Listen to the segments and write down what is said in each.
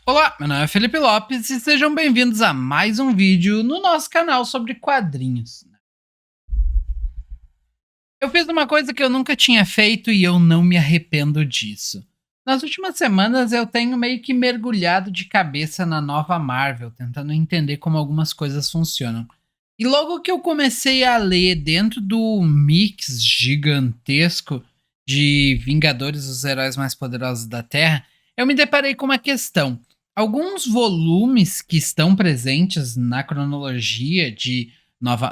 Olá, meu nome é Felipe Lopes e sejam bem-vindos a mais um vídeo no nosso canal sobre quadrinhos. Eu fiz uma coisa que eu nunca tinha feito e eu não me arrependo disso. Nas últimas semanas eu tenho meio que mergulhado de cabeça na nova Marvel, tentando entender como algumas coisas funcionam. E logo que eu comecei a ler dentro do mix gigantesco de Vingadores, os heróis mais poderosos da Terra, eu me deparei com uma questão. Alguns volumes que estão presentes na cronologia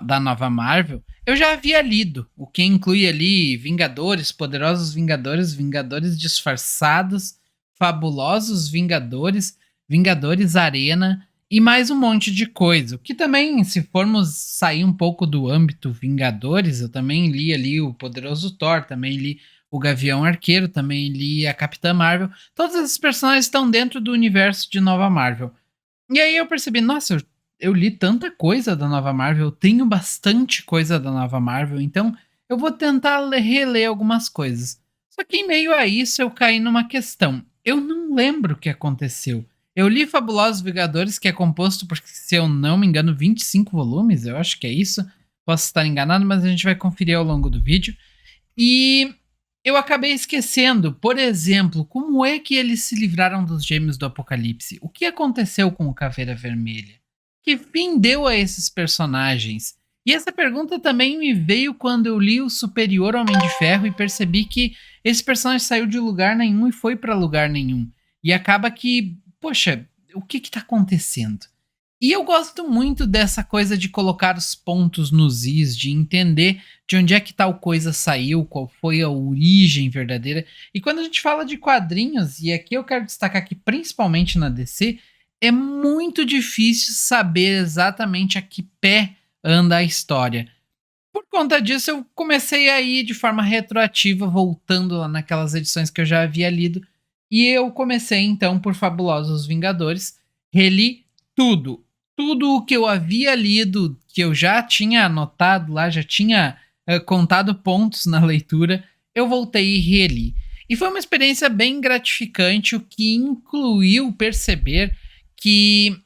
da nova Marvel eu já havia lido, o que inclui ali Vingadores, Poderosos Vingadores, Vingadores Disfarçados, Fabulosos Vingadores, Vingadores Arena e mais um monte de coisa. O que também, se formos sair um pouco do âmbito Vingadores, eu também li ali o Poderoso Thor, também li o Gavião Arqueiro, também li a Capitã Marvel. Todos esses personagens estão dentro do universo de Nova Marvel. E aí eu percebi, nossa, eu li tanta coisa da nova Marvel, eu tenho bastante coisa da nova Marvel, então eu vou tentar reler algumas coisas. Só que em meio a isso eu caí numa questão. Eu não lembro o que aconteceu. Eu li Fabulosos Vingadores, que é composto por, se eu não me engano, 25 volumes, eu acho que é isso. Posso estar enganado, mas a gente vai conferir ao longo do vídeo. E eu acabei esquecendo, por exemplo, como é que eles se livraram dos Gêmeos do Apocalipse? O que aconteceu com o Caveira Vermelha? Que fim deu a esses personagens? E essa pergunta também me veio quando eu li o Superior Homem de Ferro e percebi que esse personagem saiu de lugar nenhum e foi para lugar nenhum. E acaba que, poxa, o que está acontecendo? E eu gosto muito dessa coisa de colocar os pontos nos is, de entender de onde é que tal coisa saiu, qual foi a origem verdadeira. E quando a gente fala de quadrinhos, e aqui eu quero destacar que principalmente na DC, é muito difícil saber exatamente a que pé anda a história. Por conta disso, eu comecei a ir de forma retroativa, voltando lá naquelas edições que eu já havia lido. E eu comecei então por Fabulosos Vingadores, reli tudo. Tudo o que eu havia lido, que eu já tinha anotado lá, já tinha contado pontos na leitura, eu voltei e reli. E foi uma experiência bem gratificante, o que incluiu perceber que,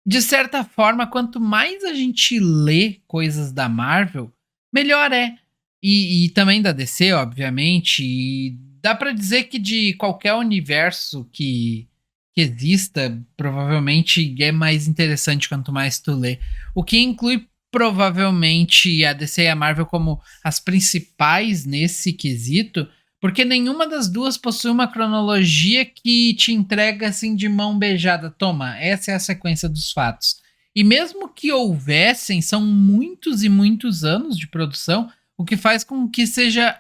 de certa forma, quanto mais a gente lê coisas da Marvel, melhor é. E também da DC, obviamente. E dá pra dizer que de qualquer universo que exista, provavelmente é mais interessante quanto mais tu lê. O que inclui provavelmente a DC e a Marvel como as principais nesse quesito, porque nenhuma das duas possui uma cronologia que te entrega assim de mão beijada. Toma, essa é a sequência dos fatos. E mesmo que houvessem, são muitos e muitos anos de produção, o que faz com que seja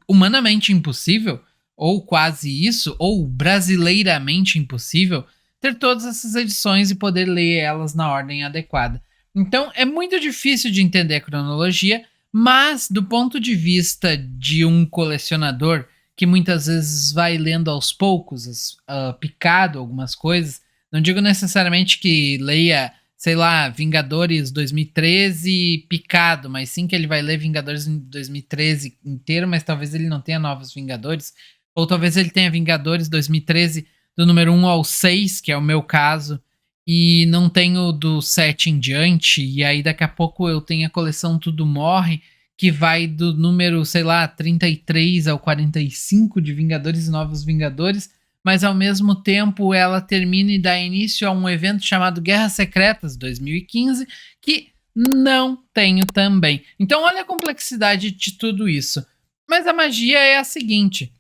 humanamente impossível, ou quase isso, ou brasileiramente impossível, ter todas essas edições e poder ler elas na ordem adequada. Então é muito difícil de entender a cronologia, mas do ponto de vista de um colecionador que muitas vezes vai lendo aos poucos, picado algumas coisas, não digo necessariamente que leia, sei lá, Vingadores 2013 picado, mas sim que ele vai ler Vingadores 2013 inteiro, mas talvez ele não tenha Novos Vingadores, ou talvez ele tenha Vingadores 2013 do número 1 ao 6, que é o meu caso, e não tenho do 7 em diante, e aí daqui a pouco eu tenho a coleção Tudo Morre, que vai do número, sei lá, 33 ao 45 de Vingadores e Novos Vingadores, mas ao mesmo tempo ela termina e dá início a um evento chamado Guerras Secretas 2015, que não tenho também. Então olha a complexidade de tudo isso. Mas a magia é a seguinte: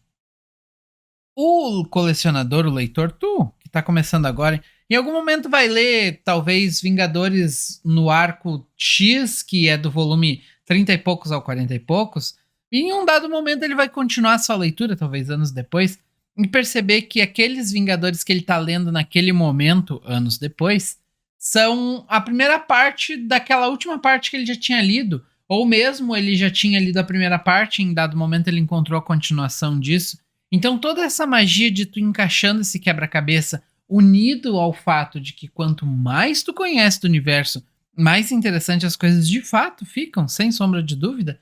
o colecionador, o leitor, tu que tá começando agora, em algum momento vai ler talvez Vingadores no arco X, que é do volume 30 e poucos ao 40 e poucos, e em um dado momento ele vai continuar a sua leitura, talvez anos depois, e perceber que aqueles Vingadores que ele tá lendo naquele momento, anos depois, são a primeira parte daquela última parte que ele já tinha lido, ou mesmo ele já tinha lido a primeira parte, e em dado momento ele encontrou a continuação disso. Então toda essa magia de tu encaixando esse quebra-cabeça unido ao fato de que quanto mais tu conhece do universo, mais interessante as coisas de fato ficam, sem sombra de dúvida,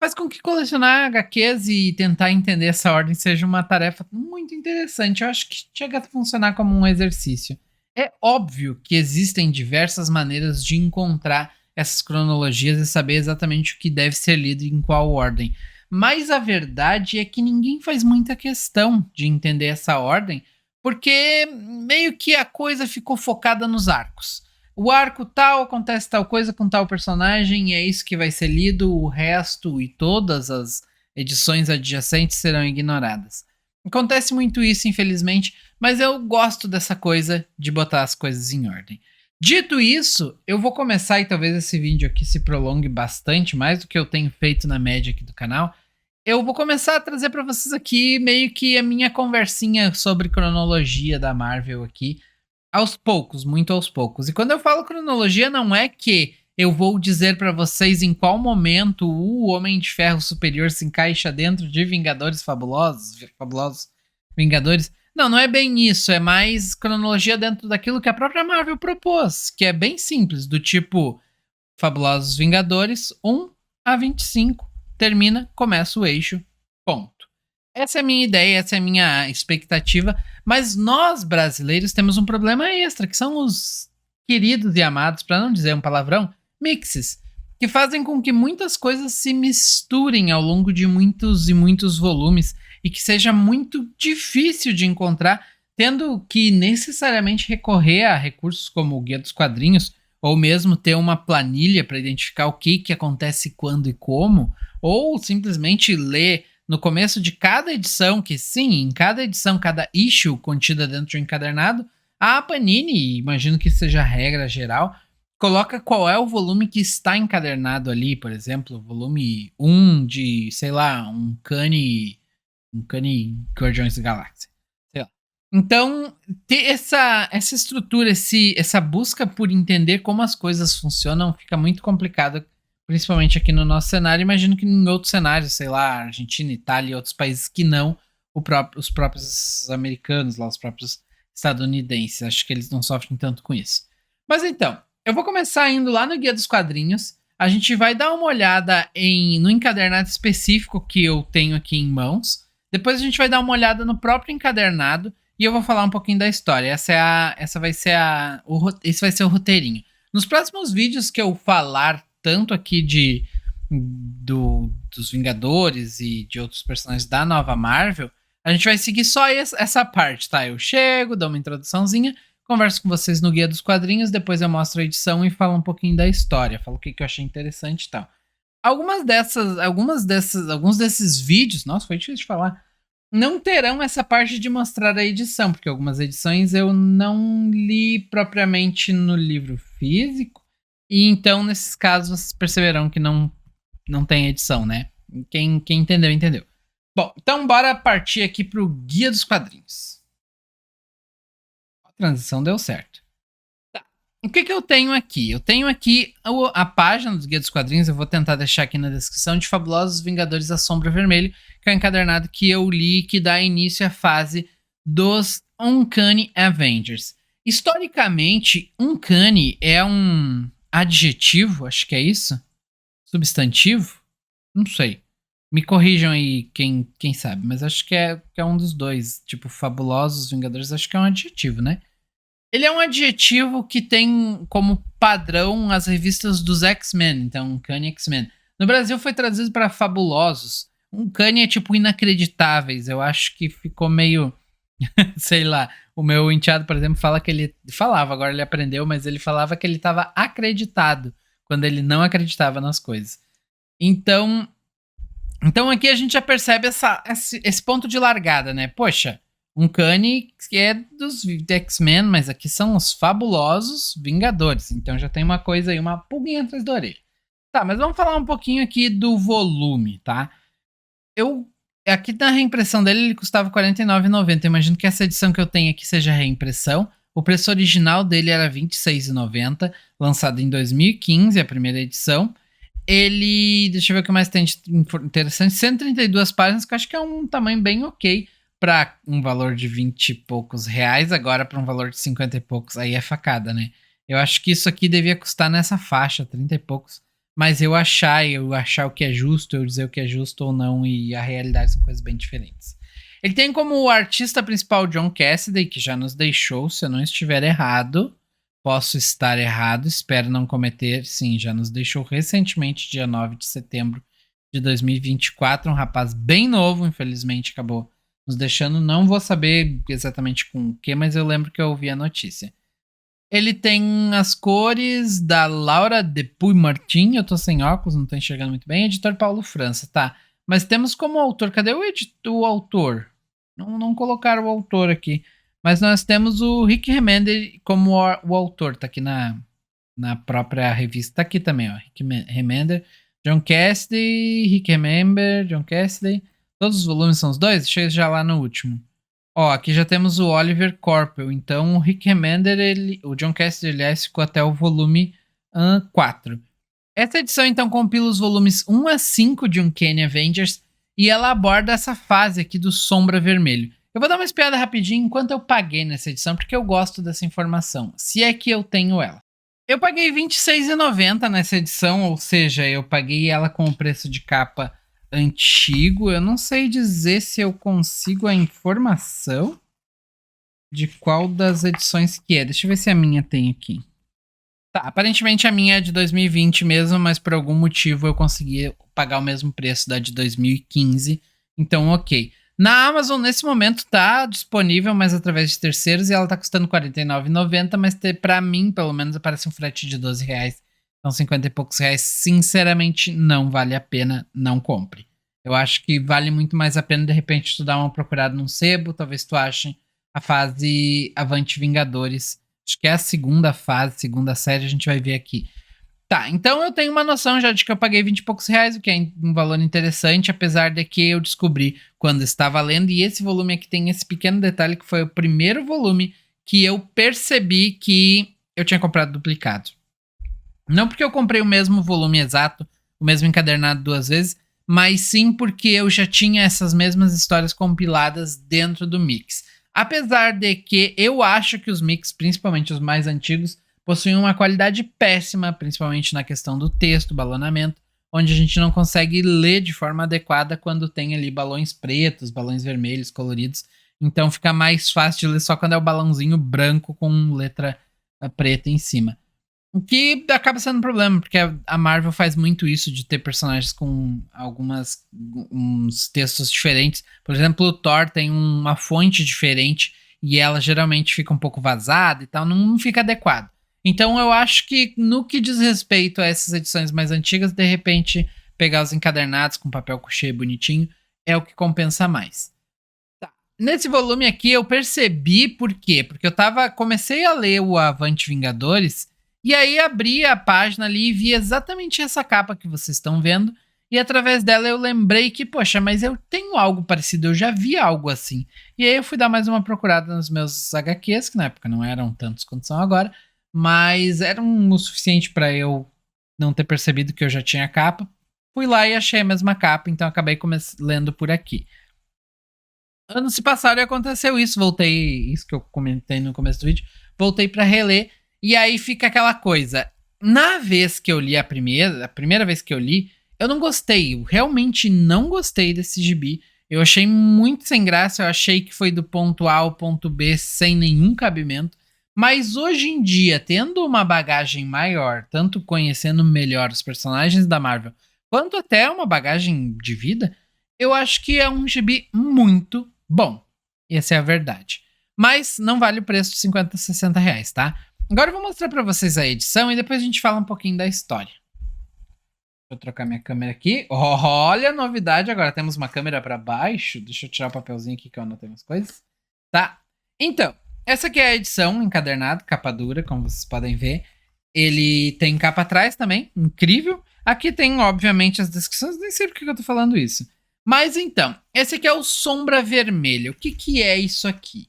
Faz com que colecionar HQs e tentar entender essa ordem seja uma tarefa muito interessante. Eu acho que chega a funcionar como um exercício. É óbvio que existem diversas maneiras de encontrar essas cronologias e saber exatamente o que deve ser lido em qual ordem. Mas a verdade é que ninguém faz muita questão de entender essa ordem, porque meio que a coisa ficou focada nos arcos. O arco tal acontece tal coisa com tal personagem e é isso que vai ser lido, o resto e todas as edições adjacentes serão ignoradas. Acontece muito isso, infelizmente, mas eu gosto dessa coisa de botar as coisas em ordem. Dito isso, eu vou começar e talvez esse vídeo aqui se prolongue bastante, mais do que eu tenho feito na média aqui do canal. Eu vou começar a trazer para vocês aqui meio que a minha conversinha sobre cronologia da Marvel aqui, aos poucos, muito aos poucos. E quando eu falo cronologia, não é que eu vou dizer pra vocês em qual momento o Homem de Ferro Superior se encaixa dentro de Vingadores Fabulosos, Fabulosos Vingadores. Não, não é bem isso. É mais cronologia dentro daquilo que a própria Marvel propôs, que é bem simples, do tipo Fabulosos Vingadores 1 a 25, termina, começa o eixo, ponto. Essa é a minha ideia, essa é a minha expectativa, mas nós brasileiros temos um problema extra, que são os queridos e amados, para não dizer um palavrão, mixes, que fazem com que muitas coisas se misturem ao longo de muitos e muitos volumes e que seja muito difícil de encontrar, tendo que necessariamente recorrer a recursos como o Guia dos Quadrinhos, ou mesmo ter uma planilha para identificar o que acontece quando e como, ou simplesmente ler no começo de cada edição, que sim, em cada edição, cada issue contida dentro de um encadernado, a Panini, imagino que seja a regra geral, coloca qual é o volume que está encadernado ali, por exemplo, volume 1 de, sei lá, um Cane Guardiões da Galáxia. Sei lá. Então, ter essa estrutura, essa busca por entender como as coisas funcionam fica muito complicado, principalmente aqui no nosso cenário. Imagino que em outros cenários, sei lá, Argentina, Itália e outros países que não os próprios americanos, lá, os próprios estadunidenses. Acho que eles não sofrem tanto com isso. Mas então, eu vou começar indo lá no Guia dos Quadrinhos. A gente vai dar uma olhada no encadernado específico que eu tenho aqui em mãos. Depois a gente vai dar uma olhada no próprio encadernado e eu vou falar um pouquinho da história. Esse vai ser o roteirinho. Nos próximos vídeos que eu falar tanto aqui dos Vingadores e de outros personagens da nova Marvel, a gente vai seguir só essa parte, tá? Eu chego, dou uma introduçãozinha, converso com vocês no Guia dos Quadrinhos, depois eu mostro a edição e falo um pouquinho da história, falo o que eu achei interessante e tal. Alguns desses vídeos, nossa, foi difícil de falar, não terão essa parte de mostrar a edição, porque algumas edições eu não li propriamente no livro físico, e então nesses casos vocês perceberão que não tem edição, né? Quem entendeu, entendeu. Bom, então bora partir aqui pro Guia dos Quadrinhos. A transição deu certo. O que eu tenho aqui? Eu tenho aqui a página dos Guia dos Quadrinhos, eu vou tentar deixar aqui na descrição, de Fabulosos Vingadores da Sombra Vermelho, que é um encadernado que eu li, que dá início à fase dos Uncanny Avengers. Historicamente, Uncanny é um adjetivo, acho que é isso? Substantivo? Não sei. Me corrijam aí quem sabe, mas acho que é um dos dois. Tipo, Fabulosos Vingadores, acho que é um adjetivo, né? Ele é um adjetivo que tem como padrão as revistas dos X-Men, então Uncanny X-Men. No Brasil foi traduzido para Fabulosos. Uncanny é tipo inacreditáveis. Eu acho que ficou meio, sei lá. O meu enteado, por exemplo, fala que ele falava, agora ele aprendeu, mas ele falava que ele estava acreditado quando ele não acreditava nas coisas. Então aqui a gente já percebe esse ponto de largada, né? Poxa, Uncanny é dos X-Men, mas aqui são os Fabulosos Vingadores. Então já tem uma coisa aí, uma pulguinha atrás da orelha. Tá, mas vamos falar um pouquinho aqui do volume, tá? Aqui na reimpressão dele ele custava R$ 49,90. Imagino que essa edição que eu tenho aqui seja a reimpressão. O preço original dele era R$ 26,90, lançado em 2015, a primeira edição. Deixa eu ver o que mais tem de interessante, 132 páginas, que eu acho que é um tamanho bem ok para um valor de 20 e poucos reais, agora para um valor de 50 e poucos, aí é facada, né? Eu acho que isso aqui devia custar nessa faixa, 30 e poucos, mas eu achar o que é justo, eu dizer o que é justo ou não, e a realidade são coisas bem diferentes. Ele tem como artista principal John Cassidy, que já nos deixou, se eu não estiver errado. Posso estar errado, espero não cometer. Sim, já nos deixou recentemente, dia 9 de setembro de 2024. Um rapaz bem novo, infelizmente, acabou nos deixando. Não vou saber exatamente com o que, mas eu lembro que eu ouvi a notícia. Ele tem as cores da Laura Depuy Martin. Eu tô sem óculos, não tô enxergando muito bem. Editor Paulo França, tá. Mas temos como autor. Cadê o autor? Não colocaram o autor aqui. Mas nós temos o Rick Remender como o autor. Tá aqui na própria revista. Tá aqui também, ó. Rick Remender. John Cassidy, Rick Remender, John Cassidy. Todos os volumes são os dois? Deixa eu já lá no último. Ó, aqui já temos o Oliver Coipel. Então, o Rick Remender, o John Cassidy, aliás, ficou até o volume 4. Essa edição, então, compila os volumes 1 a 5 de Uncanny Avengers e ela aborda essa fase aqui do Sombra Vermelho. Eu vou dar uma espiada rapidinho enquanto eu paguei nessa edição, porque eu gosto dessa informação, se é que eu tenho ela. Eu paguei R$ 26,90 nessa edição, ou seja, eu paguei ela com o preço de capa antigo. Eu não sei dizer se eu consigo a informação de qual das edições que é. Deixa eu ver se a minha tem aqui. Tá, aparentemente a minha é de 2020 mesmo, mas por algum motivo eu consegui pagar o mesmo preço da de 2015. Então, ok. Na Amazon, nesse momento, tá disponível, mas através de terceiros, e ela tá custando R$ 49,90, mas pra mim, pelo menos, aparece um frete de R$ 12. Então, 50 e poucos reais, sinceramente, não vale a pena, não compre. Eu acho que vale muito mais a pena, de repente, tu dar uma procurada num sebo, talvez tu ache a fase Avante Vingadores. Acho que é a segunda fase, segunda série, a gente vai ver aqui. Tá, então eu tenho uma noção já de que eu paguei 20 e poucos reais, o que é um valor interessante, apesar de que eu descobri quando estava lendo, e esse volume aqui tem esse pequeno detalhe que foi o primeiro volume que eu percebi que eu tinha comprado duplicado. Não porque eu comprei o mesmo volume exato, o mesmo encadernado 2 vezes, mas sim porque eu já tinha essas mesmas histórias compiladas dentro do mix. Apesar de que eu acho que os mix, principalmente os mais antigos, possuem uma qualidade péssima, principalmente na questão do texto, balonamento, onde a gente não consegue ler de forma adequada quando tem ali balões pretos, balões vermelhos, coloridos. Então fica mais fácil de ler só quando é o balãozinho branco com letra preta em cima. O que acaba sendo um problema, porque a Marvel faz muito isso de ter personagens com uns textos diferentes. Por exemplo, o Thor tem uma fonte diferente e ela geralmente fica um pouco vazada e tal, não fica adequado. Então eu acho que no que diz respeito a essas edições mais antigas, de repente pegar os encadernados com papel couché bonitinho é o que compensa mais. Tá. Nesse volume aqui eu percebi por quê? Porque comecei a ler o Avante Vingadores e aí abri a página ali e vi exatamente essa capa que vocês estão vendo. E através dela eu lembrei que, poxa, mas eu tenho algo parecido, eu já vi algo assim. E aí eu fui dar mais uma procurada nos meus HQs, que na época não eram tantos quanto são agora, mas eram o suficiente para eu não ter percebido que eu já tinha a capa. Fui lá e achei a mesma capa, então acabei lendo por aqui. Anos se passaram e aconteceu isso, isso que eu comentei no começo do vídeo, voltei para reler. E aí fica aquela coisa. Na vez que eu li a primeira vez que eu li, eu não gostei. Eu realmente não gostei desse gibi. Eu achei muito sem graça. Eu achei que foi do ponto A ao ponto B sem nenhum cabimento. Mas hoje em dia, tendo uma bagagem maior, tanto conhecendo melhor os personagens da Marvel, quanto até uma bagagem de vida, eu acho que é um gibi muito bom. Essa é a verdade. Mas não vale o preço de 50, 60 reais, tá? Agora eu vou mostrar pra vocês a edição e depois a gente fala um pouquinho da história. Deixa eu trocar minha câmera aqui. Olha a novidade, agora temos uma câmera pra baixo. Deixa eu tirar o papelzinho aqui que eu anotei umas coisas. Tá, então, essa aqui é a edição encadernada, capa dura, como vocês podem ver. Ele tem capa atrás também, incrível. Aqui tem, obviamente, as descrições, nem sei por que eu tô falando isso. Mas então, esse aqui é o Sombra Vermelho. O que é isso aqui?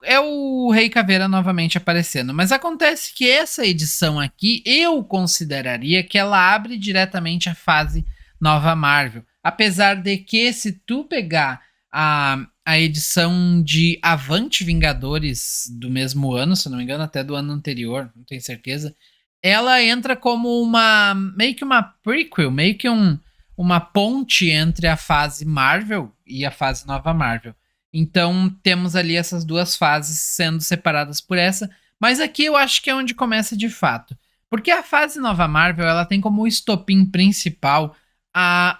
É o Rei Caveira novamente aparecendo. Mas acontece que essa edição aqui, eu consideraria que ela abre diretamente a fase Nova Marvel. Apesar de que, se tu pegar a edição de Avante Vingadores do mesmo ano, se não me engano, até do ano anterior, não tenho certeza, ela entra como meio que uma prequel, meio que uma ponte entre a fase Marvel e a fase Nova Marvel. Então temos ali essas duas fases sendo separadas por essa, mas aqui eu acho que é onde começa de fato. Porque a fase Nova Marvel, ela tem como estopim principal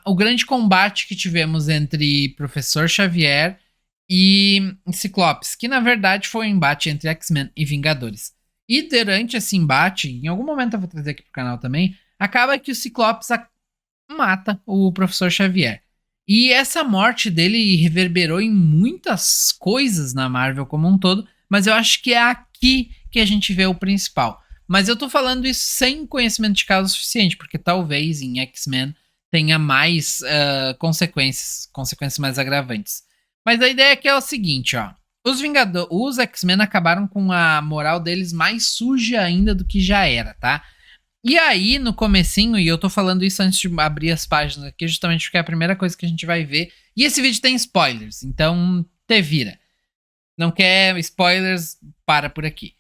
o grande combate que tivemos entre Professor Xavier e Ciclopes, que na verdade foi um embate entre X-Men e Vingadores. E durante esse embate, em algum momento eu vou trazer aqui pro canal também, acaba que o Ciclopes mata o Professor Xavier. E essa morte dele reverberou em muitas coisas na Marvel como um todo, mas eu acho que é aqui que a gente vê o principal. Mas eu tô falando isso sem conhecimento de causa suficiente, porque talvez em X-Men tenha mais consequências mais agravantes. Mas a ideia aqui é o seguinte, ó. Os X-Men acabaram com a moral deles mais suja ainda do que já era, tá? E aí, no comecinho, e eu tô falando isso antes de abrir as páginas aqui, justamente porque é a primeira coisa que a gente vai ver. E esse vídeo tem spoilers, então te vira. Não quer spoilers, para por aqui.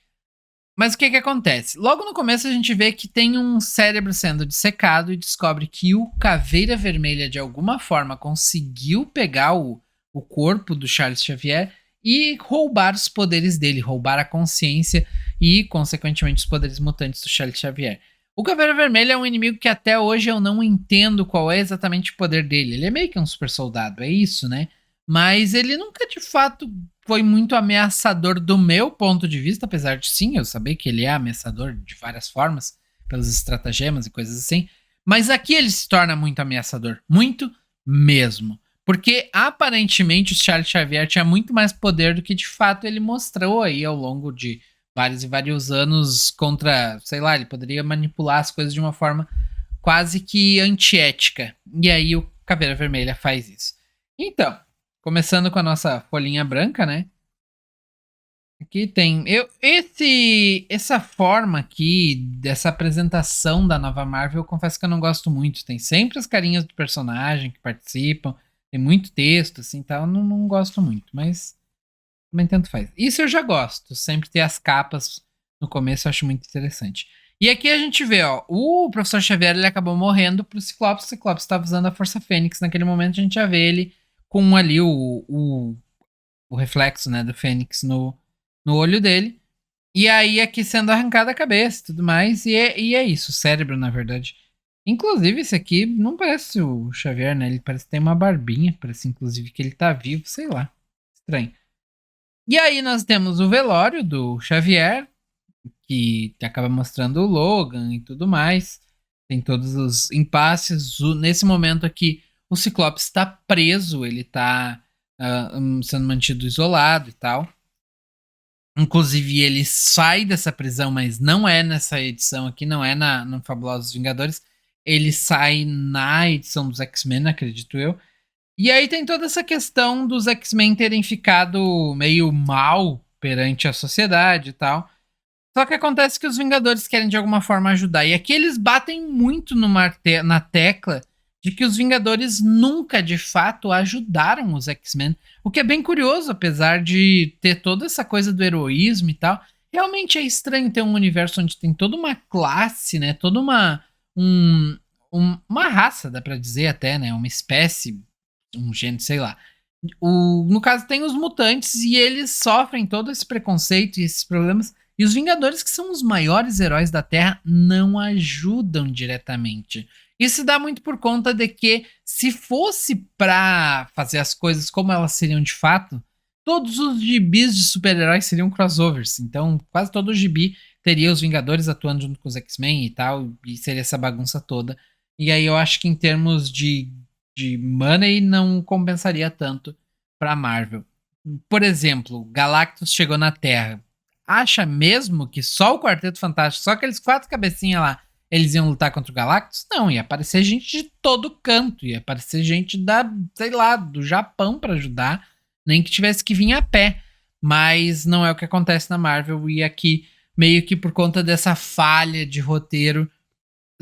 Mas o que que acontece? Logo no começo a gente vê que tem um cérebro sendo dissecado e descobre que o Caveira Vermelha de alguma forma conseguiu pegar o corpo do Charles Xavier e roubar os poderes dele, roubar a consciência e, consequentemente, os poderes mutantes do Charles Xavier. O Caveira Vermelha é um inimigo que até hoje eu não entendo qual é exatamente o poder dele. Ele é meio que um super soldado, é isso, né? Mas ele nunca de fato foi muito ameaçador do meu ponto de vista, apesar de sim, eu saber que ele é ameaçador de várias formas, pelos estratagemas e coisas assim. Mas aqui ele se torna muito ameaçador. Muito mesmo. Porque aparentemente o Charles Xavier tinha muito mais poder do que de fato ele mostrou aí ao longo de vários e vários anos contra, sei lá, ele poderia manipular as coisas de uma forma quase que antiética. E aí o Caveira Vermelha faz isso. Então, começando com a nossa folhinha branca, né? Aqui tem essa forma aqui dessa apresentação da nova Marvel, eu confesso que eu não gosto muito. Tem sempre as carinhas do personagem que participam, tem muito texto assim, tal, eu não gosto muito, mas também tanto faz. Isso eu já gosto, sempre ter as capas no começo eu acho muito interessante. E aqui a gente vê, ó, o Professor Xavier ele acabou morrendo pro Ciclopes. O Ciclopes estava usando a Força Fênix. Naquele momento a gente já vê ele com ali o reflexo, né, do Fênix no olho dele. E aí aqui sendo arrancada a cabeça e tudo mais. E é isso, o cérebro, na verdade. Inclusive, esse aqui não parece o Xavier, né? Ele parece que tem uma barbinha. Parece, inclusive, que ele tá vivo, sei lá. Estranho. E aí nós temos o velório do Xavier, que acaba mostrando o Logan e tudo mais. Tem todos os impasses. Nesse momento aqui, o Ciclopes está preso, ele está sendo mantido isolado e tal. Inclusive, ele sai dessa prisão, mas não é nessa edição aqui, não é no Fabulosos Vingadores. Ele sai na edição dos X-Men, acredito eu. E aí tem toda essa questão dos X-Men terem ficado meio mal perante a sociedade e tal. Só que acontece que os Vingadores querem de alguma forma ajudar. E aqui eles batem muito na tecla de que os Vingadores nunca de fato ajudaram os X-Men. O que é bem curioso, apesar de ter toda essa coisa do heroísmo e tal. Realmente é estranho ter um universo onde tem toda uma classe, né? Toda uma raça, dá pra dizer até, né? Uma espécie, um gênero, sei lá. No caso, tem os mutantes e eles sofrem todo esse preconceito e esses problemas. E os Vingadores, que são os maiores heróis da Terra, não ajudam diretamente. Isso dá muito por conta de que, se fosse pra fazer as coisas como elas seriam de fato, todos os gibis de super-heróis seriam crossovers. Então, quase todo gibi teria os Vingadores atuando junto com os X-Men e tal, e seria essa bagunça toda. E aí eu acho que em termos de money não compensaria tanto pra Marvel. Por exemplo, Galactus chegou na Terra. Acha mesmo que só o Quarteto Fantástico, só aqueles 4 cabecinhas lá, eles iam lutar contra o Galactus? Não, ia aparecer gente de todo canto, ia aparecer gente sei lá, do Japão pra ajudar, nem que tivesse que vir a pé. Mas não é o que acontece na Marvel, e aqui, meio que por conta dessa falha de roteiro,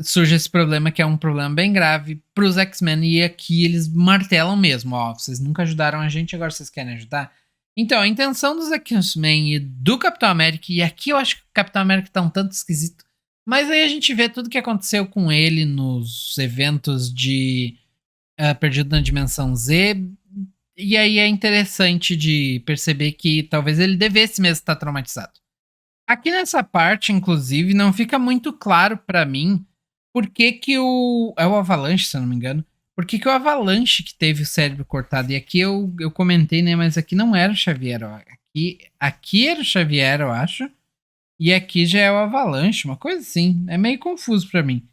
surge esse problema, que é um problema bem grave pros X-Men, e aqui eles martelam mesmo, ó, vocês nunca ajudaram a gente, agora vocês querem ajudar? Então, a intenção dos X-Men e do Capitão América, e aqui eu acho que o Capitão América tá um tanto esquisito, Mas aí a gente vê tudo que aconteceu com ele nos eventos de Perdido na Dimensão Z. E aí é interessante de perceber que talvez ele devesse mesmo estar traumatizado. Aqui nessa parte, inclusive, não fica muito claro pra mim por que que o... É o Avalanche, se eu não me engano. Por que que o Avalanche que teve o cérebro cortado? E aqui eu comentei, né? Mas aqui não era o Xavier. Ó. Aqui era o Xavier, eu acho. E aqui já é o Avalanche, uma coisa assim. É meio confuso pra mim.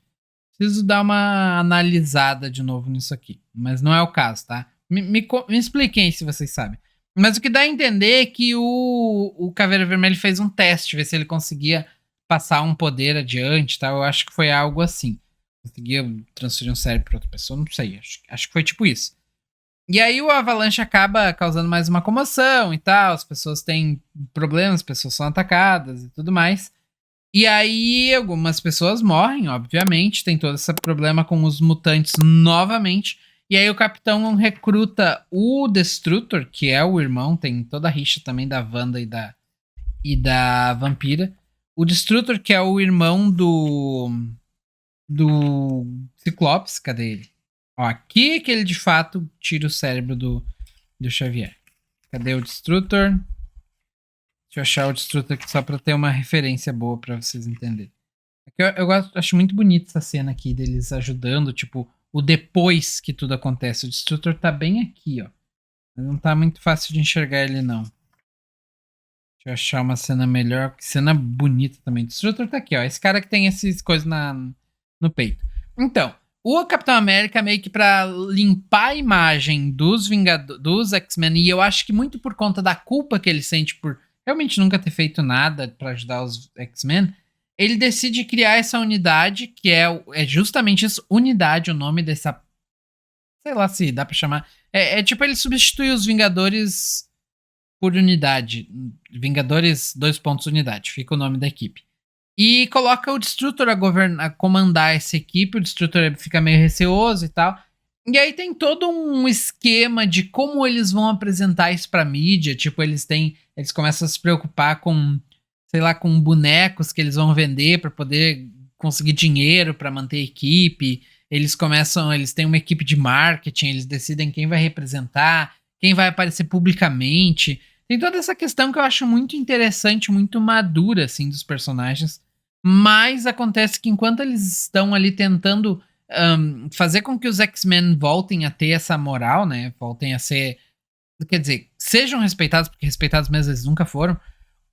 Preciso dar uma analisada de novo nisso aqui. Mas não é o caso, tá? Me expliquem se vocês sabem. Mas o que dá a entender é que o Caveira Vermelho fez um teste, ver se ele conseguia passar um poder adiante, tá? Eu acho que foi algo assim. Conseguia transferir um cérebro para outra pessoa, não sei. Acho que foi tipo isso. E aí o Avalanche acaba causando mais uma comoção e tal. As pessoas têm problemas, as pessoas são atacadas e tudo mais. E aí, algumas pessoas morrem, obviamente. Tem todo esse problema com os mutantes novamente. E aí, o capitão recruta o Destrutor, que é o irmão. Tem toda a rixa também da Wanda e da Vampira. O Destrutor, que é o irmão do Ciclopes. Cadê ele? Ó, aqui que ele de fato tira o cérebro do Xavier. Cadê o Destrutor? Deixa eu achar o Destrutor aqui só pra ter uma referência boa pra vocês entenderem. Acho muito bonita essa cena aqui deles ajudando, tipo, o depois que tudo acontece. O Destrutor tá bem aqui, ó. Não tá muito fácil de enxergar ele, não. Deixa eu achar uma cena melhor. Que cena bonita também. O Destrutor tá aqui, ó. Esse cara que tem essas coisas no peito. Então, o Capitão América meio que pra limpar a imagem dos X-Men, e eu acho que muito por conta da culpa que ele sente por realmente nunca ter feito nada pra ajudar os X-Men, ele decide criar essa unidade, que é justamente isso, unidade, o nome dessa. Sei lá se dá pra chamar. É tipo, ele substitui os Vingadores por unidade. Vingadores, dois pontos, unidade. Fica o nome da equipe. E coloca o Destrutor a comandar essa equipe. O Destrutor fica meio receoso e tal. E aí tem todo um esquema de como eles vão apresentar isso pra mídia. Tipo, eles começam a se preocupar com, sei lá, com bonecos que eles vão vender para poder conseguir dinheiro para manter a equipe. Eles têm uma equipe de marketing, eles decidem quem vai representar, quem vai aparecer publicamente. Tem toda essa questão que eu acho muito interessante, muito madura, assim, dos personagens. Mas acontece que enquanto eles estão ali tentando fazer com que os X-Men voltem a ter essa moral, né? Voltem a ser. Quer dizer, sejam respeitados, porque respeitados mesmo eles nunca foram.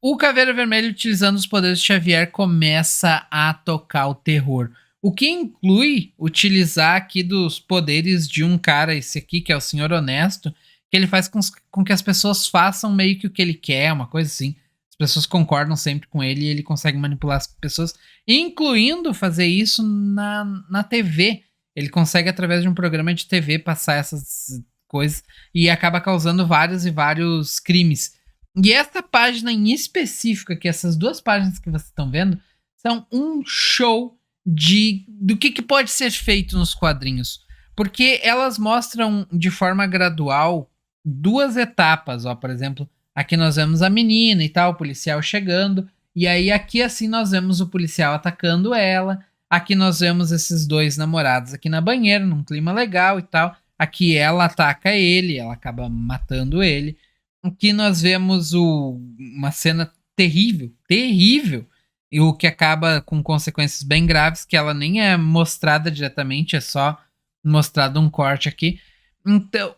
O Caveira Vermelho, utilizando os poderes de Xavier, começa a tocar o terror. O que inclui utilizar aqui dos poderes de um cara, esse aqui, que é o Senhor Honesto, que ele faz com que as pessoas façam meio que o que ele quer, uma coisa assim. As pessoas concordam sempre com ele e ele consegue manipular as pessoas, incluindo fazer isso na TV. Ele consegue, através de um programa de TV, passar essas coisas e acaba causando vários e vários crimes. E essa página em específico, que essas duas páginas que vocês estão vendo, são um show do que pode ser feito nos quadrinhos. Porque elas mostram de forma gradual duas etapas. Ó, por exemplo, aqui nós vemos a menina e tal, o policial chegando. E aí aqui assim nós vemos o policial atacando ela. Aqui nós vemos esses dois namorados aqui na banheira, num clima legal e tal. Aqui ela ataca ele, ela acaba matando ele. Aqui nós vemos uma cena terrível, terrível, e o que acaba com consequências bem graves, que ela nem é mostrada diretamente, é só mostrado um corte aqui. Então,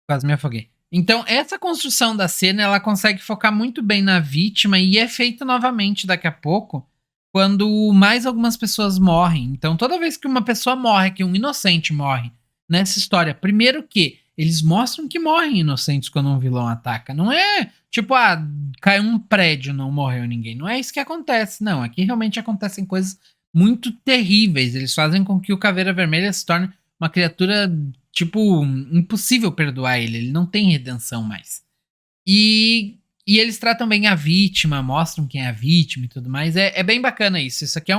quase me afoguei. Então, essa construção da cena, ela consegue focar muito bem na vítima e é feita novamente daqui a pouco, quando mais algumas pessoas morrem. Então, toda vez que uma pessoa morre, que um inocente morre nessa história, primeiro que eles mostram que morrem inocentes quando um vilão ataca. Não é tipo, caiu um prédio, não morreu ninguém. Não é isso que acontece, não. Aqui realmente acontecem coisas muito terríveis. Eles fazem com que o Caveira Vermelha se torne uma criatura, tipo, impossível perdoar ele. Ele não tem redenção mais. E eles tratam bem a vítima, mostram quem é a vítima e tudo mais. É bem bacana isso. Isso aqui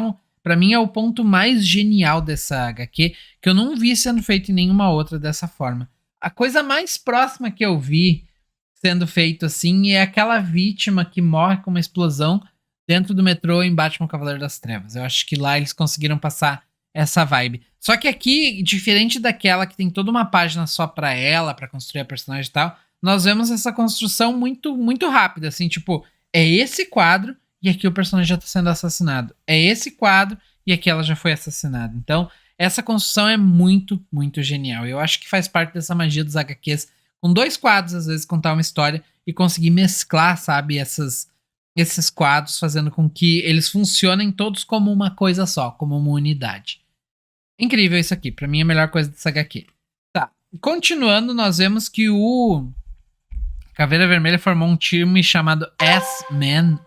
pra mim é o ponto mais genial dessa HQ, que eu não vi sendo feito em nenhuma outra dessa forma. A coisa mais próxima que eu vi sendo feito assim é aquela vítima que morre com uma explosão dentro do metrô em Batman Cavaleiro das Trevas. Eu acho que lá eles conseguiram passar essa vibe. Só que aqui, diferente daquela que tem toda uma página só pra ela, pra construir a personagem e tal, nós vemos essa construção muito rápida, assim, tipo, é esse quadro e aqui o personagem já tá sendo assassinado. É esse quadro e aqui ela já foi assassinada. Então, essa construção é muito genial. Eu acho que faz parte dessa magia dos HQs, com 2 quadros, às vezes, contar uma história e conseguir mesclar, sabe, esses quadros, fazendo com que eles funcionem todos como uma coisa só, como uma unidade. Incrível isso aqui, pra mim é a melhor coisa dessa HQ. Tá, continuando, nós vemos que o Caveira Vermelha formou um time chamado S-Man,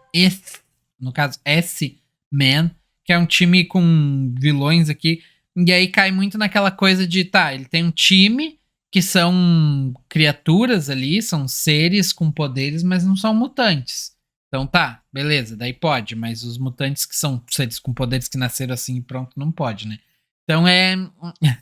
no caso S-Man, que é um time com vilões aqui, e aí cai muito naquela coisa de, tá, ele tem um time que são criaturas ali, são seres com poderes, mas não são mutantes. Então tá, beleza, daí pode, mas os mutantes que são seres com poderes que nasceram assim e pronto, não pode, né? Então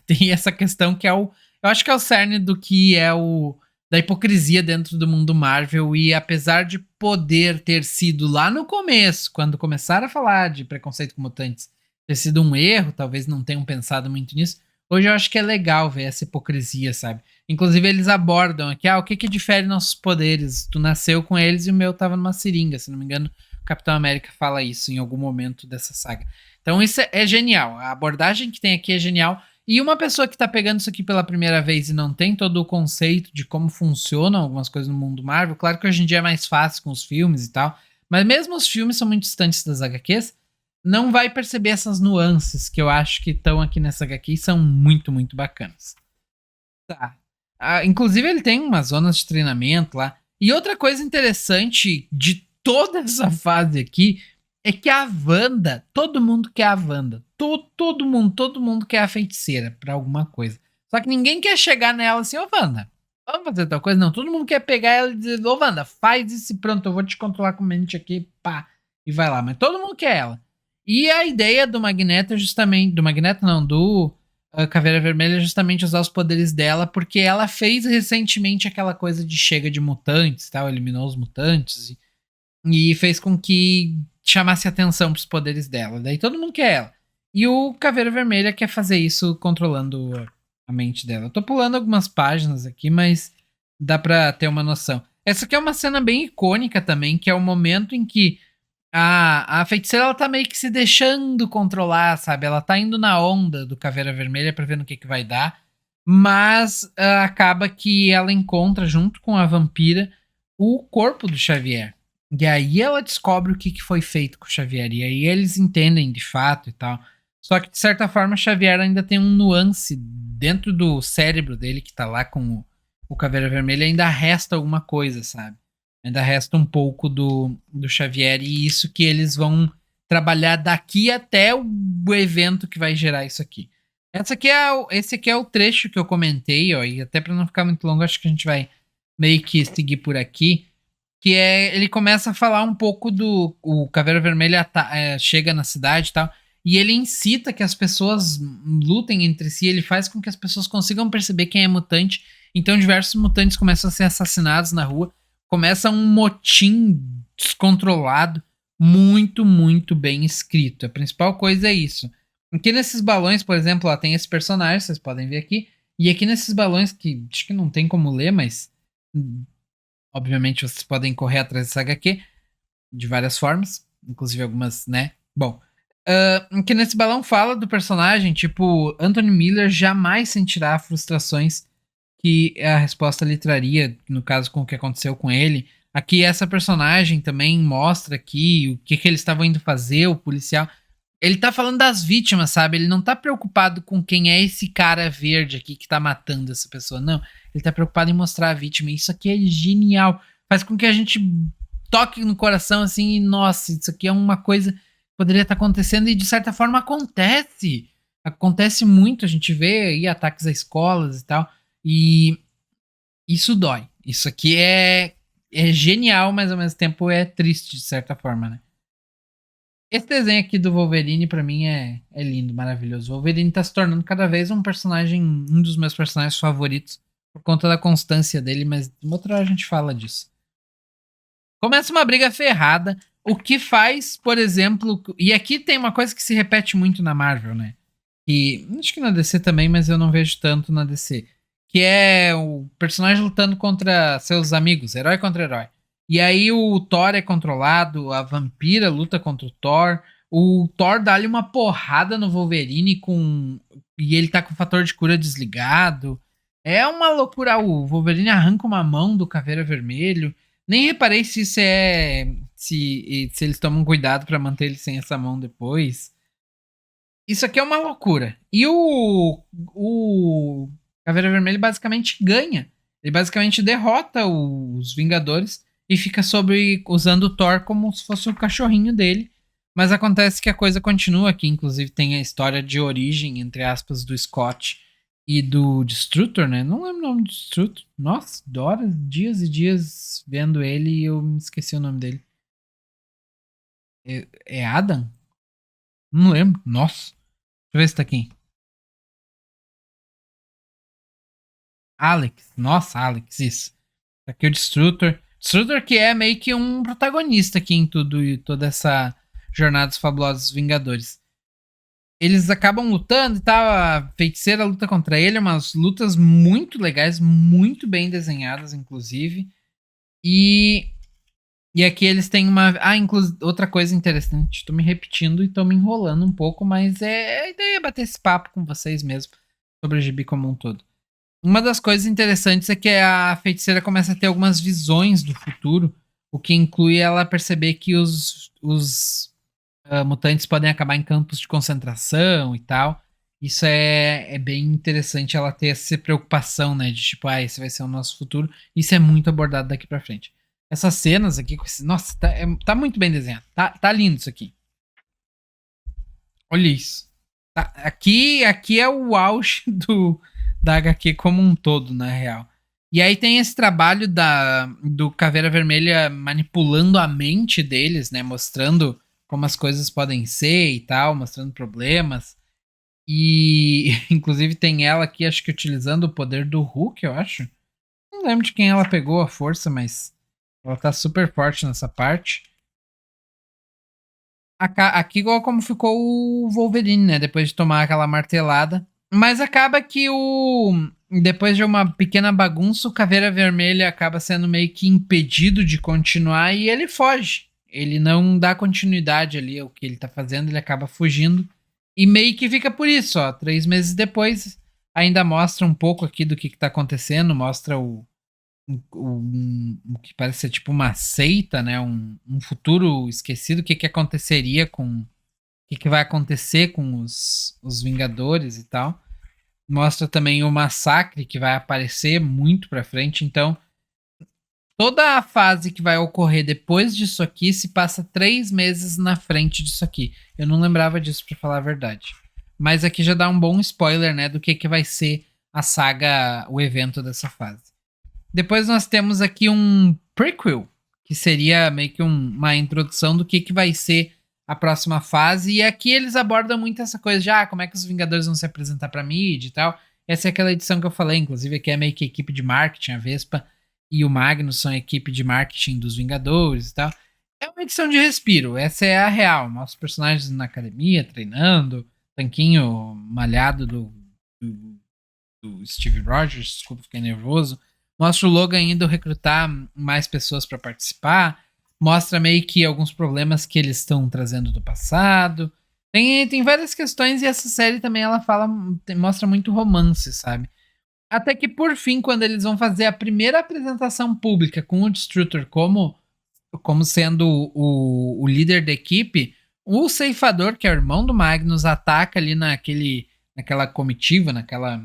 tem essa questão que é o. Eu acho que é o cerne do que é o. Da hipocrisia dentro do mundo Marvel. E apesar de poder ter sido lá no começo, quando começaram a falar de preconceito com mutantes, ter sido um erro, talvez não tenham pensado muito nisso. Hoje eu acho que é legal ver essa hipocrisia, sabe? Inclusive eles abordam aqui, o que difere nossos poderes? Tu nasceu com eles e o meu tava numa seringa, se não me engano. O Capitão América fala isso em algum momento dessa saga. Então isso é genial. A abordagem que tem aqui é genial. E uma pessoa que tá pegando isso aqui pela primeira vez e não tem todo o conceito de como funcionam algumas coisas no mundo Marvel, claro que hoje em dia é mais fácil com os filmes e tal, mas mesmo os filmes são muito distantes das HQs, não vai perceber essas nuances que eu acho que estão aqui nessa HQ e são muito bacanas. Tá. Inclusive ele tem umas zonas de treinamento lá. E outra coisa interessante de toda essa fase aqui é que a Wanda, todo mundo quer a Wanda. Todo mundo quer a feiticeira pra alguma coisa. Só que ninguém quer chegar nela assim, ô Wanda, vamos fazer tal coisa? Não, todo mundo quer pegar ela e dizer, ô Wanda, faz isso e pronto, eu vou te controlar com mente aqui, pá, e vai lá. Mas todo mundo quer ela. E a ideia do Magneto é justamente, do Magneto não, do Caveira Vermelha é justamente usar os poderes dela, porque ela fez recentemente aquela coisa de chega de mutantes, tal, eliminou os mutantes e fez com que chamasse atenção pros poderes dela. Daí todo mundo quer ela. E o Caveira Vermelha quer fazer isso controlando a mente dela. Eu tô pulando algumas páginas aqui, mas dá pra ter uma noção. Essa aqui é uma cena bem icônica também, que é o momento em que a feiticeira ela tá meio que se deixando controlar, sabe? Ela tá indo na onda do Caveira Vermelha pra ver no que vai dar. Mas acaba que ela encontra, junto com a vampira, o corpo do Xavier. E aí ela descobre o que foi feito com o Xavier. E aí eles entendem de fato e tal. Só que, de certa forma, Xavier ainda tem um nuance dentro do cérebro dele, que tá lá com o Caveira Vermelha, ainda resta alguma coisa, sabe? Ainda resta um pouco do Xavier. E isso que eles vão trabalhar daqui até o evento que vai gerar isso aqui. Esse aqui é o trecho que eu comentei, ó, e até para não ficar muito longo, acho que a gente vai meio que seguir por aqui, que é, ele começa a falar um pouco o Caveira Vermelha chega na cidade e tal, e ele incita que as pessoas lutem entre si, ele faz com que as pessoas consigam perceber quem é mutante, então diversos mutantes começam a ser assassinados na rua, começa um motim descontrolado, muito bem escrito. A principal coisa é isso. Aqui nesses balões, por exemplo, ó, tem esse personagem, vocês podem ver aqui. E aqui nesses balões, que acho que não tem como ler, mas obviamente vocês podem correr atrás dessa HQ de várias formas, inclusive algumas, né? Bom, aqui nesse balão fala do personagem, tipo, Anthony Miller jamais sentirá frustrações que a resposta lhe traria, no caso com o que aconteceu com ele. Aqui essa personagem também mostra aqui o que eles estavam indo fazer, o policial. Ele tá falando das vítimas, sabe? Ele não tá preocupado com quem é esse cara verde aqui que tá matando essa pessoa, não. Ele tá preocupado em mostrar a vítima. E isso aqui é genial. Faz com que a gente toque no coração assim e, nossa, isso aqui é uma coisa que poderia estar acontecendo e de certa forma acontece. Acontece muito, a gente vê aí ataques a escolas e tal. E isso dói. Isso aqui é genial, mas ao mesmo tempo é triste de certa forma, né? Esse desenho aqui do Wolverine, pra mim, é lindo, maravilhoso. O Wolverine tá se tornando cada vez um personagem, um dos meus personagens favoritos, por conta da constância dele, mas uma outra hora a gente fala disso. Começa uma briga ferrada. O que faz, por exemplo. E aqui tem uma coisa que se repete muito na Marvel, né? E acho que na DC também, mas eu não vejo tanto na DC. Que é o personagem lutando contra seus amigos, herói contra herói. E aí o Thor é controlado, a vampira luta contra o Thor dá-lhe uma porrada no Wolverine com. E ele tá com o fator de cura desligado. É uma loucura. O Wolverine arranca uma mão do Caveira Vermelho. Nem reparei se isso é. Se eles tomam cuidado pra manter ele sem essa mão depois. Isso aqui é uma loucura. E o Caveira Vermelho basicamente ganha. Ele basicamente derrota os Vingadores e fica usando o Thor como se fosse o cachorrinho dele. Mas acontece que a coisa continua aqui. Inclusive tem a história de origem, entre aspas, do Scott e do Destrutor, né? Não lembro o nome do Destrutor. Nossa, horas, dias e dias vendo ele e eu me esqueci o nome dele. É Adam? Não lembro. Nossa. Deixa eu ver se tá aqui. Alex. Nossa, Alex, isso. Tá aqui o Destrutor. Destrutor que é meio que um protagonista aqui em tudo e toda essa jornada dos fabulosos Vingadores. Eles acabam lutando e tal. A feiticeira luta contra ele. Umas lutas muito legais, muito bem desenhadas, inclusive. E aqui eles têm uma. Ah, outra coisa interessante. Tô me repetindo e tô me enrolando um pouco, mas a ideia é bater esse papo com vocês mesmo sobre o gibi como um todo. Uma das coisas interessantes é que a feiticeira começa a ter algumas visões do futuro, o que inclui ela perceber que os mutantes podem acabar em campos de concentração e tal. Isso é bem interessante ela ter essa preocupação, né? De tipo, esse vai ser o nosso futuro. Isso é muito abordado daqui pra frente. Essas cenas aqui, nossa, tá muito bem desenhado. Tá lindo isso aqui. Olha isso. Aqui é o auge da HQ como um todo, na real. E aí tem esse trabalho do Caveira Vermelha manipulando a mente deles, né? Mostrando como as coisas podem ser e tal, mostrando problemas. E inclusive tem ela aqui, acho que utilizando o poder do Hulk, eu acho. Não lembro de quem ela pegou a força, mas ela tá super forte nessa parte. Aqui igual como ficou o Wolverine, né? Depois de tomar aquela martelada. Mas acaba que depois de uma pequena bagunça, o Caveira Vermelha acaba sendo meio que impedido de continuar e ele foge. Ele não dá continuidade ali ao que ele tá fazendo, ele acaba fugindo. E meio que fica por isso, ó. 3 meses depois, ainda mostra um pouco aqui do que tá acontecendo, mostra o que parece ser tipo uma seita, né? Um futuro esquecido, o que aconteceria com. O que vai acontecer com os Vingadores e tal. Mostra também o massacre que vai aparecer muito pra frente. Então, toda a fase que vai ocorrer depois disso aqui se passa 3 meses na frente disso aqui. Eu não lembrava disso, pra falar a verdade. Mas aqui já dá um bom spoiler, né? Do que vai ser a saga, o evento dessa fase. Depois nós temos aqui um prequel, que seria meio que uma introdução do que vai ser a próxima fase. E aqui eles abordam muito essa coisa de como é que os Vingadores vão se apresentar pra mídia e tal. Essa é aquela edição que eu falei, inclusive aqui é meio que a equipe de marketing, a Vespa e o Magnus são a equipe de marketing dos Vingadores e tal. É uma edição de respiro, essa é a real. Mostra os personagens na academia, treinando, tanquinho malhado do Steve Rogers, desculpa, fiquei nervoso. Mostra o Logan indo recrutar mais pessoas para participar. Mostra meio que alguns problemas que eles estão trazendo do passado. Tem várias questões e essa série também ela mostra muito romance, sabe? Até que por fim, quando eles vão fazer a primeira apresentação pública com o Destrutor como sendo o líder da equipe, o Ceifador, que é o irmão do Magnus, ataca ali naquela comitiva, naquela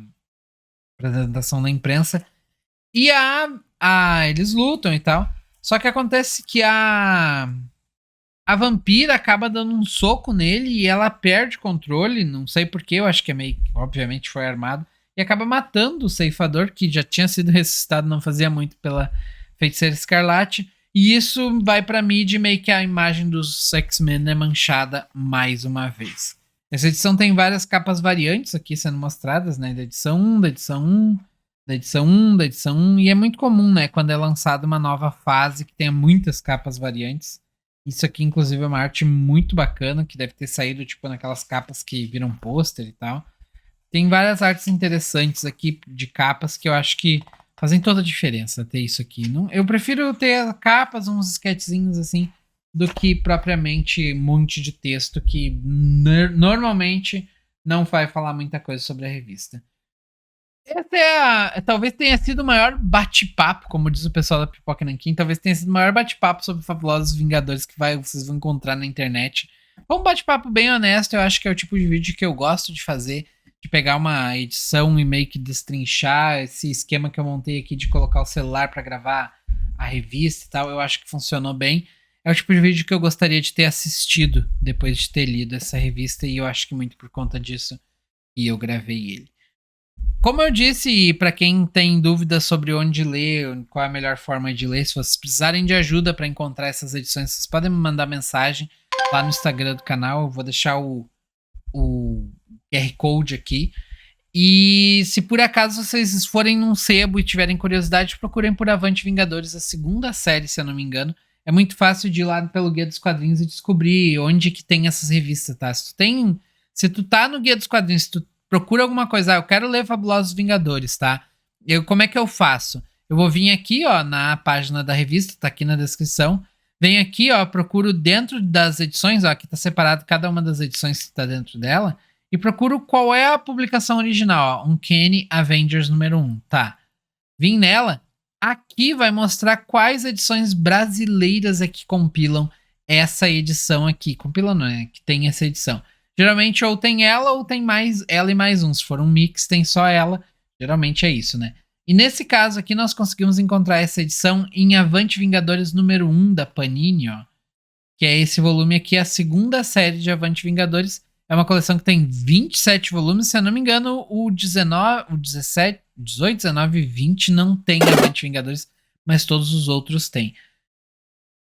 apresentação na imprensa. E eles lutam e tal. Só que acontece que a vampira acaba dando um soco nele e ela perde controle. Não sei porquê, eu acho que é meio. Obviamente foi armado. E acaba matando o Ceifador, que já tinha sido ressuscitado não fazia muito pela Feiticeira Escarlate. E isso vai pra mídia meio que a imagem dos X-Men é manchada mais uma vez. Essa edição tem várias capas variantes aqui sendo mostradas, né? Da edição 1, da edição 1. Da edição 1, da edição 1, e é muito comum, né, quando é lançada uma nova fase que tenha muitas capas variantes. Isso aqui, inclusive, é uma arte muito bacana, que deve ter saído, tipo, naquelas capas que viram pôster e tal. Tem várias artes interessantes aqui de capas que eu acho que fazem toda a diferença ter isso aqui. Não, eu prefiro ter capas, uns sketchzinhos assim, do que propriamente um monte de texto que normalmente não vai falar muita coisa sobre a revista. Essa talvez tenha sido o maior bate-papo, como diz o pessoal da Pipoca Nanquim, talvez tenha sido o maior bate-papo sobre Fabulosos Vingadores que vocês vão encontrar na internet. Foi um bate-papo bem honesto, eu acho que é o tipo de vídeo que eu gosto de fazer, de pegar uma edição e meio que destrinchar esse esquema que eu montei aqui de colocar o celular para gravar a revista e tal, eu acho que funcionou bem. É o tipo de vídeo que eu gostaria de ter assistido depois de ter lido essa revista e eu acho que muito por conta disso e eu gravei ele. Como eu disse, para quem tem dúvidas sobre onde ler, qual é a melhor forma de ler, se vocês precisarem de ajuda para encontrar essas edições, vocês podem me mandar mensagem lá no Instagram do canal. Eu vou deixar o QR Code aqui. E se por acaso vocês forem num sebo e tiverem curiosidade, procurem por Avante Vingadores, a segunda série, se eu não me engano. É muito fácil de ir lá pelo Guia dos Quadrinhos e descobrir onde que tem essas revistas, tá? Se tu tá no Guia dos Quadrinhos, se tu procura alguma coisa, eu quero ler Fabulosos Vingadores, tá? Como é que eu faço? Eu vou vir aqui, ó, na página da revista, tá aqui na descrição. Venho aqui, ó, procuro dentro das edições, ó, aqui tá separado cada uma das edições que tá dentro dela, e procuro qual é a publicação original, ó, Uncanny Avengers número 1, tá? Vim nela, aqui vai mostrar quais edições brasileiras é que compilam essa edição aqui. Compilam não, é que tem essa edição. Geralmente ou tem ela ou tem mais ela e mais um. Se for um mix, tem só ela. Geralmente é isso, né? E nesse caso aqui nós conseguimos encontrar essa edição em Avante Vingadores número 1 da Panini, ó. Que é esse volume aqui, a segunda série de Avante Vingadores. É uma coleção que tem 27 volumes, se eu não me engano, o 19, o 17, 18, 19 e 20 não tem Avante Vingadores, mas todos os outros têm.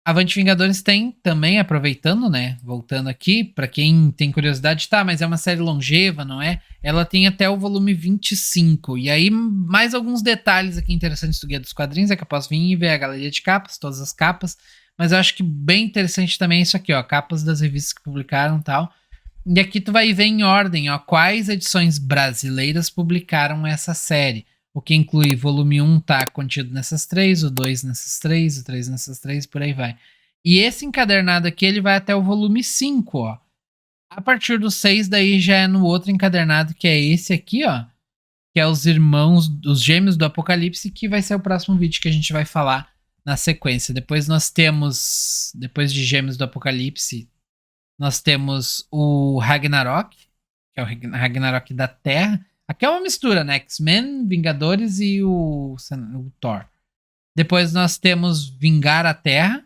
Avante Vingadores tem também, aproveitando, né? Voltando aqui, para quem tem curiosidade, tá, mas é uma série longeva, não é? Ela tem até o volume 25. E aí, mais alguns detalhes aqui interessantes do Guia dos Quadrinhos, é que eu posso vir e ver a galeria de capas, todas as capas. Mas eu acho que bem interessante também é isso aqui, ó, capas das revistas que publicaram e tal. E aqui tu vai ver em ordem, ó, quais edições brasileiras publicaram essa série. O que inclui volume 1 tá contido nessas três, o 2 nessas três, o 3 nessas três, por aí vai. E esse encadernado aqui, ele vai até o volume 5, ó. A partir do 6, daí já é no outro encadernado, que é esse aqui, ó. Que é os irmãos, os gêmeos do Apocalipse, que vai ser o próximo vídeo que a gente vai falar na sequência. Depois nós temos, depois de Gêmeos do Apocalipse, nós temos o Ragnarok, que é o Ragnarok da Terra. Aqui é uma mistura, né? X-Men, Vingadores e o Thor. Depois nós temos Vingar a Terra.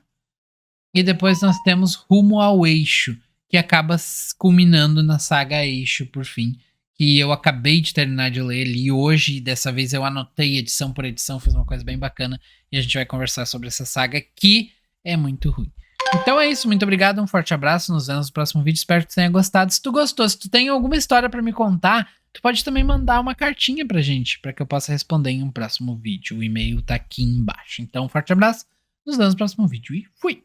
E depois nós temos Rumo ao Eixo, que acaba culminando na saga Eixo, por fim. Que eu acabei de terminar de ler ali hoje. E dessa vez eu anotei edição por edição, fiz uma coisa bem bacana. E a gente vai conversar sobre essa saga que é muito ruim. Então é isso, muito obrigado, um forte abraço, nos vemos no próximo vídeo, espero que tu tenha gostado. Se tu gostou, se tu tem alguma história pra me contar, tu pode também mandar uma cartinha pra gente, pra que eu possa responder em um próximo vídeo. O e-mail tá aqui embaixo. Então, um forte abraço, nos vemos no próximo vídeo e fui!